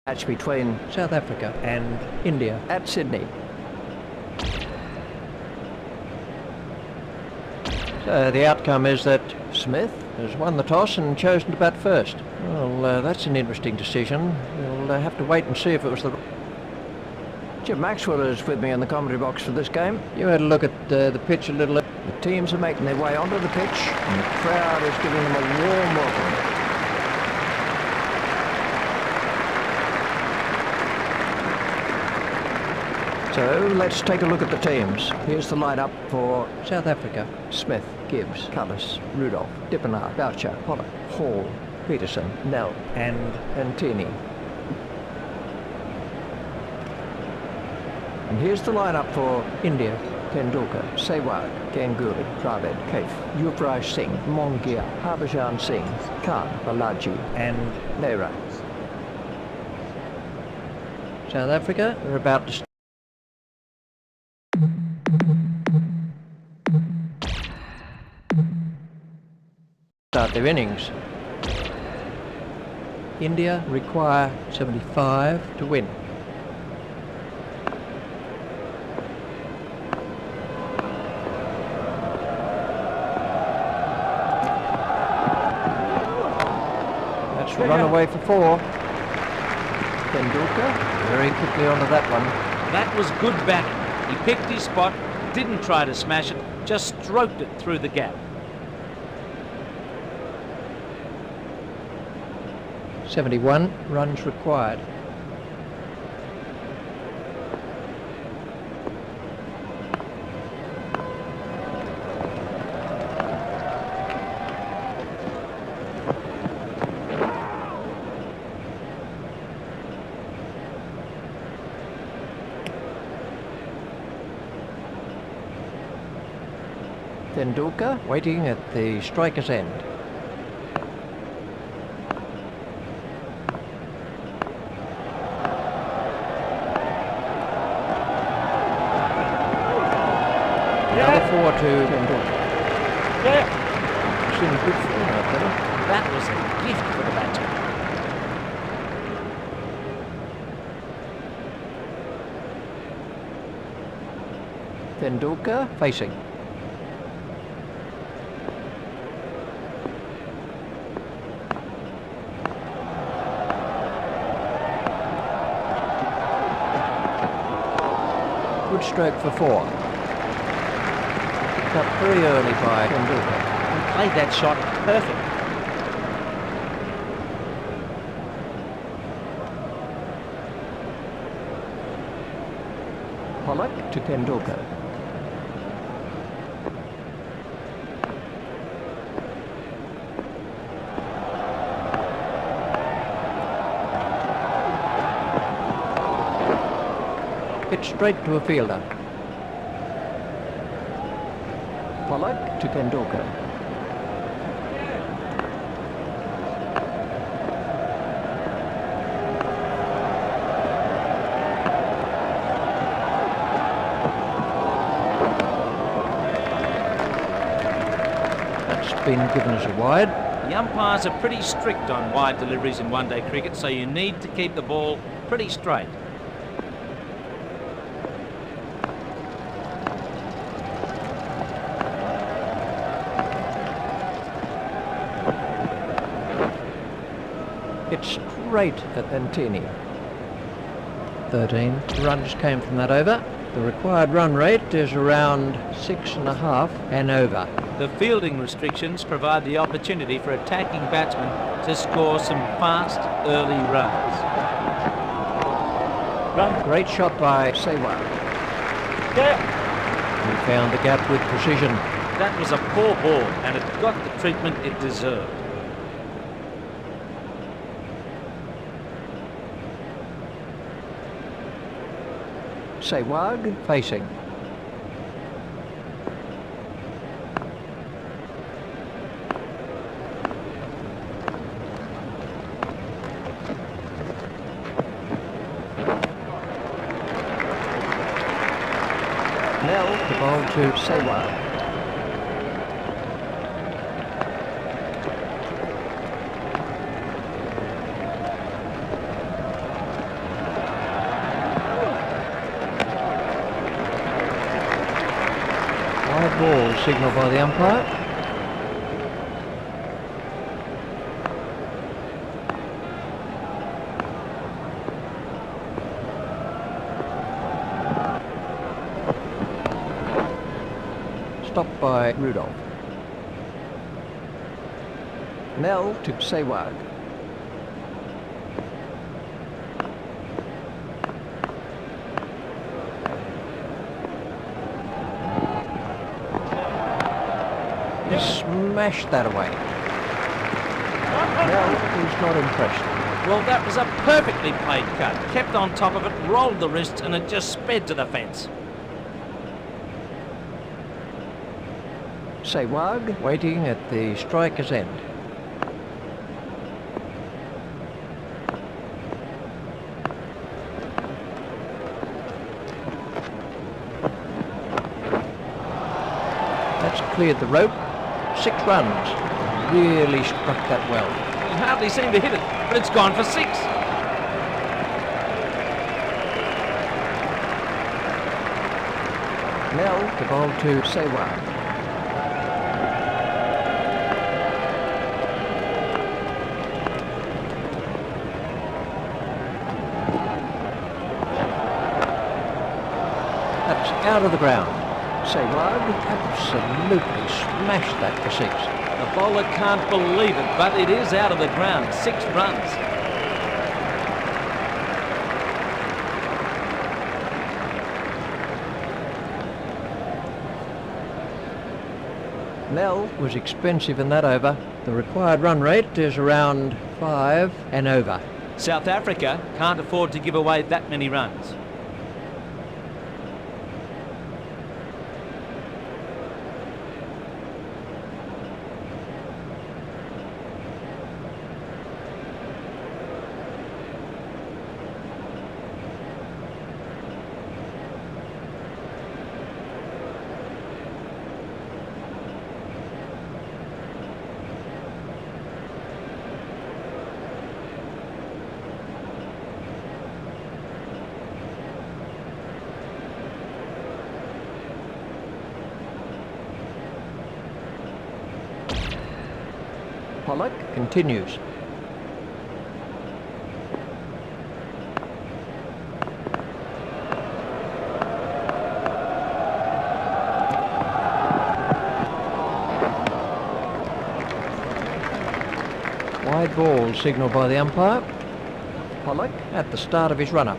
Match between South Africa and India at Sydney. So the outcome is that Smith has won the toss and chosen to bat first. Well, that's an interesting decision. We'll have to wait and see if it was the... Jim Maxwell is with me in the commentary box for this game. You had a look at the pitch a little. The teams are making their way onto the pitch and the crowd is giving them a warm welcome. So let's take a look at the teams. Here's the lineup for South Africa. Smith, Gibbs, Cullis, Rudolph, Dippenaar, Boucher, Pollock, Hall, Peterson, Nell and Tini. And here's the lineup for India. Tendulkar, Sehwag, Ganguly, Dravid, Kaif, Yuvraj Singh, Mongia, Harbhajan Singh, Khan, Balaji and Nehra. South Africa We're about to start their innings. India require 75 to win. That's run away for 4. Tendulkar very quickly onto that one. That was good batting. He picked his spot, didn't try to smash it, just stroked it through the gap. 71 runs required. Tendulkar waiting at the striker's end. Another 4 to Tendulkar. He's in good form out there. That was a gift for the batsman. Tendulkar facing. Good stroke for 4. Picked up very early by Tendulkar. He played that shot perfect. Pollock to Tendulkar. Hit straight to a fielder. Pollock to Tendulkar. That's been given as a wide. The umpires are pretty strict on wide deliveries in one-day cricket, so you need to keep the ball pretty straight. It's straight at Antini. 13 runs came from that over. The required run rate is around 6.5 and over. The fielding restrictions provide the opportunity for attacking batsmen to score some fast, early runs. Great shot by Sehwag. He found the gap with precision. That was a poor ball and it got the treatment it deserved. Sehwag facing. Nell the ball to Sehwag. signal by the umpire. Stopped by Rudolph. Nell to Sewag. He smashed that away. Nell is not impressed. Well, that was a perfectly played cut. Kept on top of it, rolled the wrist, and it just sped to the fence. Sewag waiting at the striker's end. That's cleared the rope. 6 runs. Really struck that well. He hardly seemed to hit it, but it's gone for 6. Nell to bowl to Sewag. That's out of the ground. Sewag absolutely smashed that for 6. The bowler can't believe it, but it is out of the ground. 6 runs. Nell was expensive in that over. The required run rate is around 5 and over. South Africa can't afford to give away that many runs. Pollock continues. Wide ball signalled by the umpire. Pollock at the start of his run-up.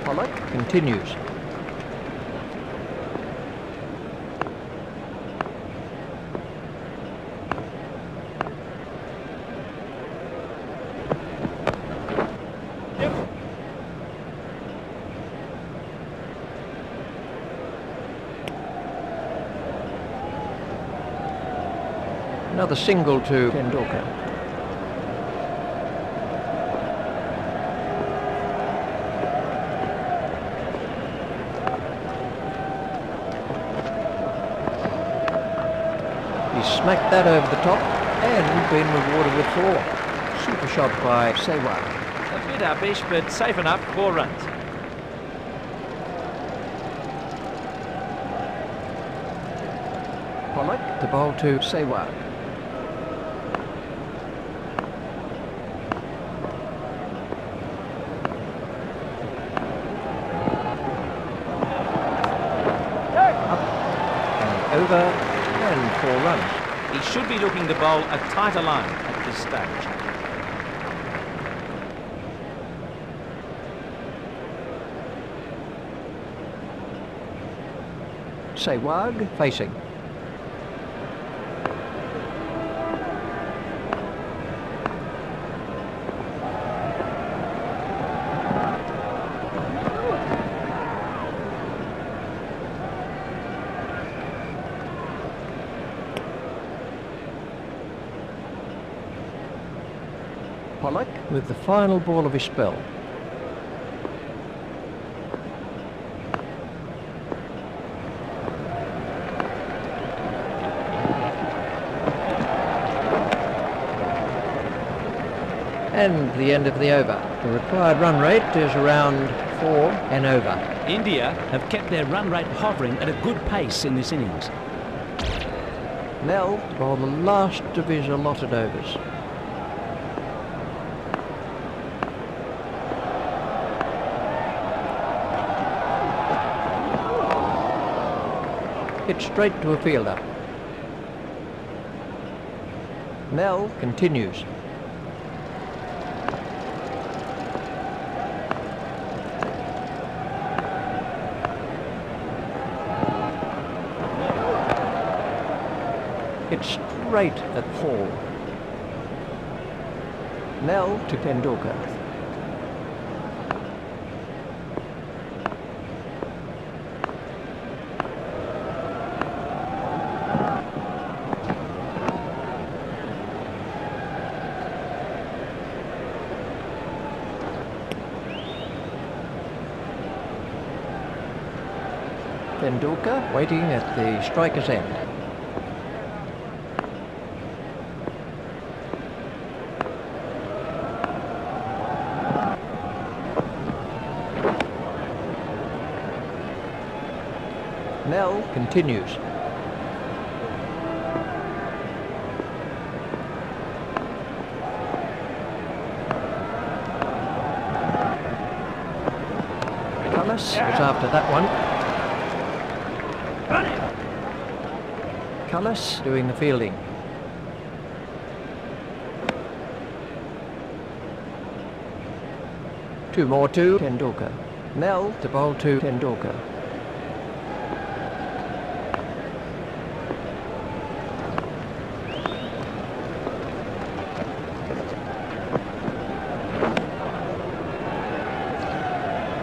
Pollock continues. Another single to Tendulkar. Smacked that over the top and been rewarded with 4. Super shot by Sewag. A bit uppish, but safe enough. 4 runs. Pollock to bowl to Sewag. Up and over and 4 runs. He should be looking to bowl a tighter line at this stage. Sewag facing. Pollock with the final ball of his spell. And the end of the over. The required run rate is around 4 and over. India have kept their run rate hovering at a good pace in this innings. Nell to bowl the last of his allotted overs. Hit straight to a fielder. Nell continues. Hit straight at Hall. Nell to Tendulkar. Tendulkar waiting at the striker's end. Nell continues. Cullis is after that one. Cullis doing the fielding. Two more to Tendulkar. Nell to bowl to Tendulkar.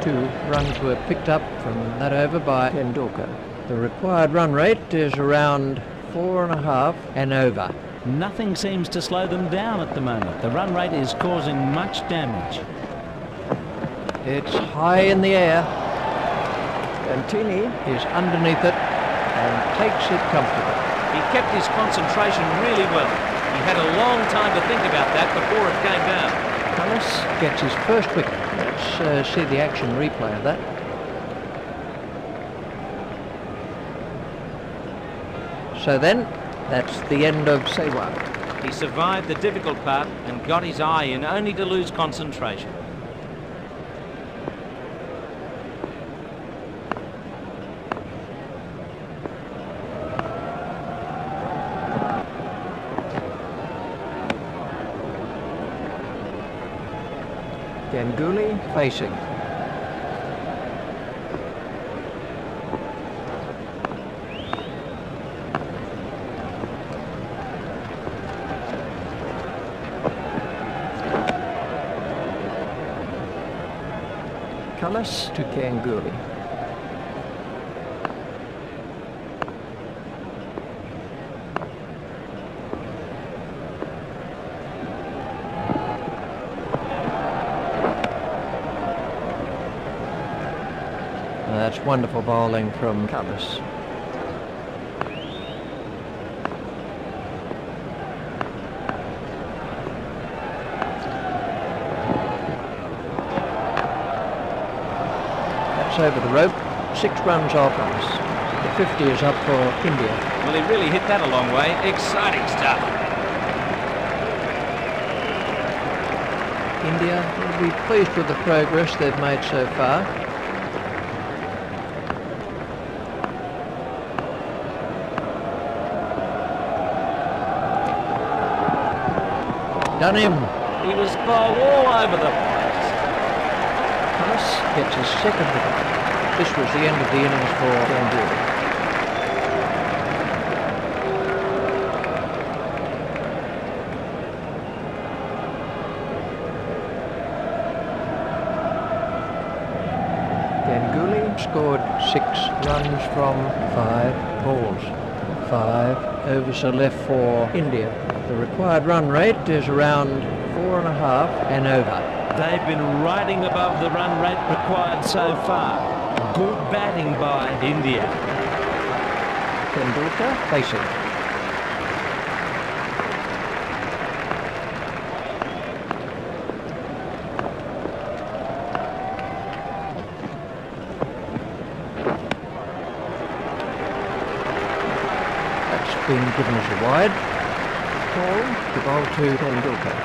Two runs were picked up from that over by Tendulkar. The required run rate is around 4.5 and over. Nothing seems to slow them down at the moment. The run rate is causing much damage. It's high in the air. Antini is underneath it and takes it comfortably. He kept his concentration really well. He had a long time to think about that before it came down. Cullis gets his first wicket. Let's see the action replay of that. So then, that's the end of Sehwag. He survived the difficult part and got his eye in only to lose concentration. Ganguly facing. Cullis to Ganguly. That's wonderful bowling from Cullis. That's over the rope. 6 runs off us. The 50 is up for India. Well, he really hit that a long way. Exciting stuff. India will be pleased with the progress they've made so far. Done him. He was bowled all over the place. Cullis gets his second wicket. This was the end of the innings for Ganguly. Ganguly scored 6 runs from 5 balls. 5 overs are left for India. The required run rate is around 4.5 and over. They've been riding above the run rate required so far. Good batting by India. Tendulkar facing. been given as a wide. Ball to bowl to Tendulkar.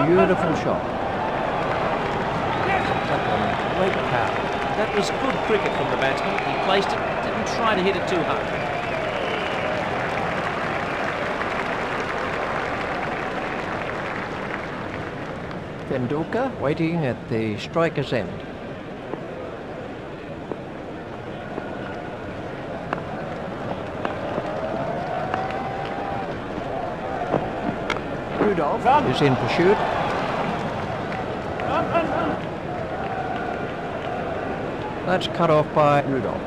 Beautiful shot. That one, great power. That was good cricket from the batsman. He placed it, didn't try to hit it too hard. Tendulkar waiting at the striker's end. Rudolph is in pursuit. That's cut off by Rudolph.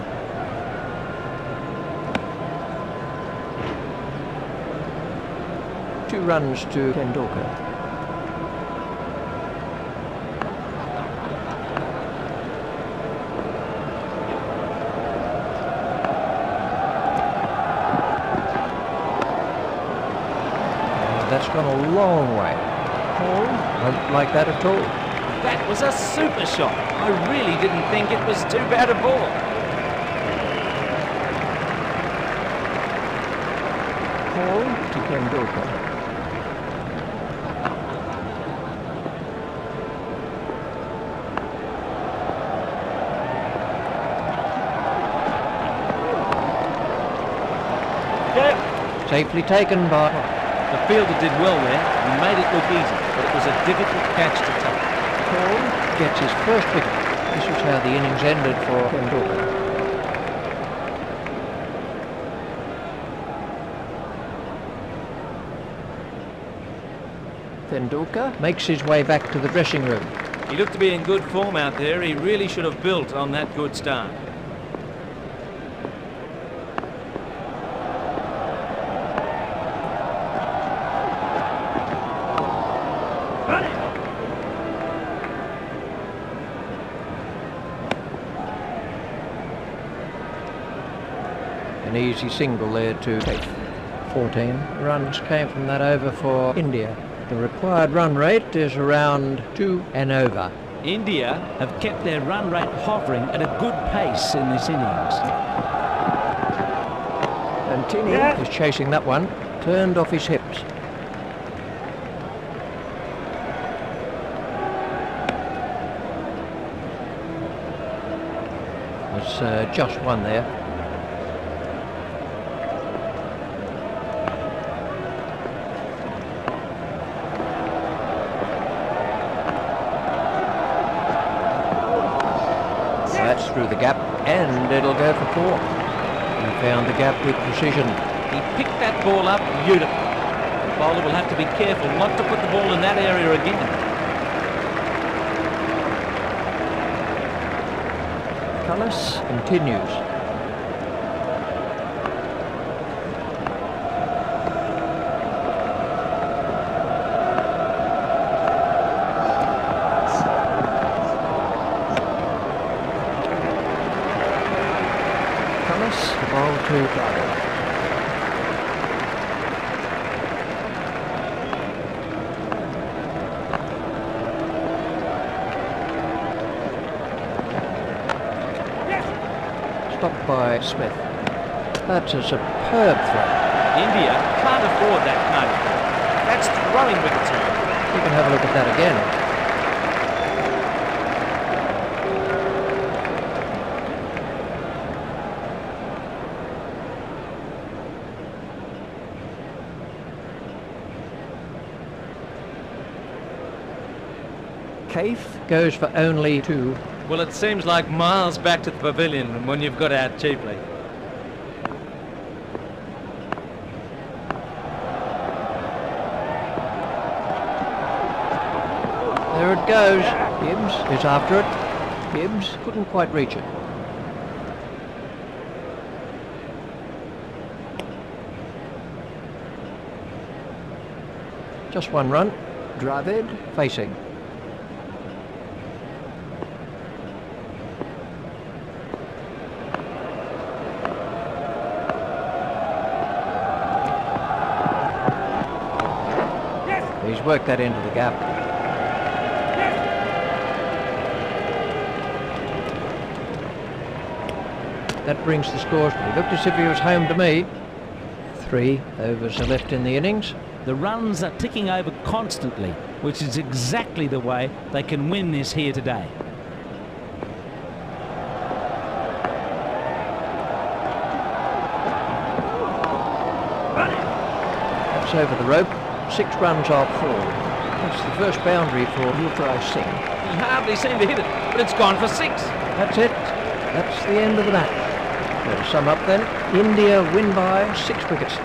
Two runs to Tendulkar. That's gone a long way. Paul won't like that at all. That was a super shot. I really didn't think it was too bad a ball. Paul to Tendulkar. Safely taken by... The fielder did well there and made it look easy, but it was a difficult catch to take. Paul gets his first wicket. This is how the innings ended for Tendulkar. Tendulkar makes his way back to the dressing room. He looked to be in good form out there. He really should have built on that good start. An easy single there to take. 14 runs came from that over for India. The required run rate is around 2 and over. India have kept their run rate hovering at a good pace in this innings. And Tini is chasing that one, turned off his hips. There's just one there. That's through the gap, and it'll go for 4. He found the gap with precision. He picked that ball up beautifully. The bowler will have to be careful not to put the ball in that area again. Cullis continues. Ball to Dravid. Stopped by Smith. That's a superb throw. India can't afford that kind of throw. That's throwing wickets away. You can have a look at that again. Kaif goes for only 2. Well, it seems like miles back to the pavilion when you've got out cheaply. There it goes. Gibbs is after it. Gibbs couldn't quite reach it. Just one run. Dravid facing. He's worked that into the gap. That brings the scores. He looked as if he was home to me. 3 overs are left in the innings. The runs are ticking over constantly, which is exactly the way they can win this here today. That's over the rope. 6 runs off 4. That's the first boundary for Yulthrai Singh. He hardly seemed to hit it, but it's gone for 6. That's it. That's the end of the match. To sum up then, India win by 6 wickets.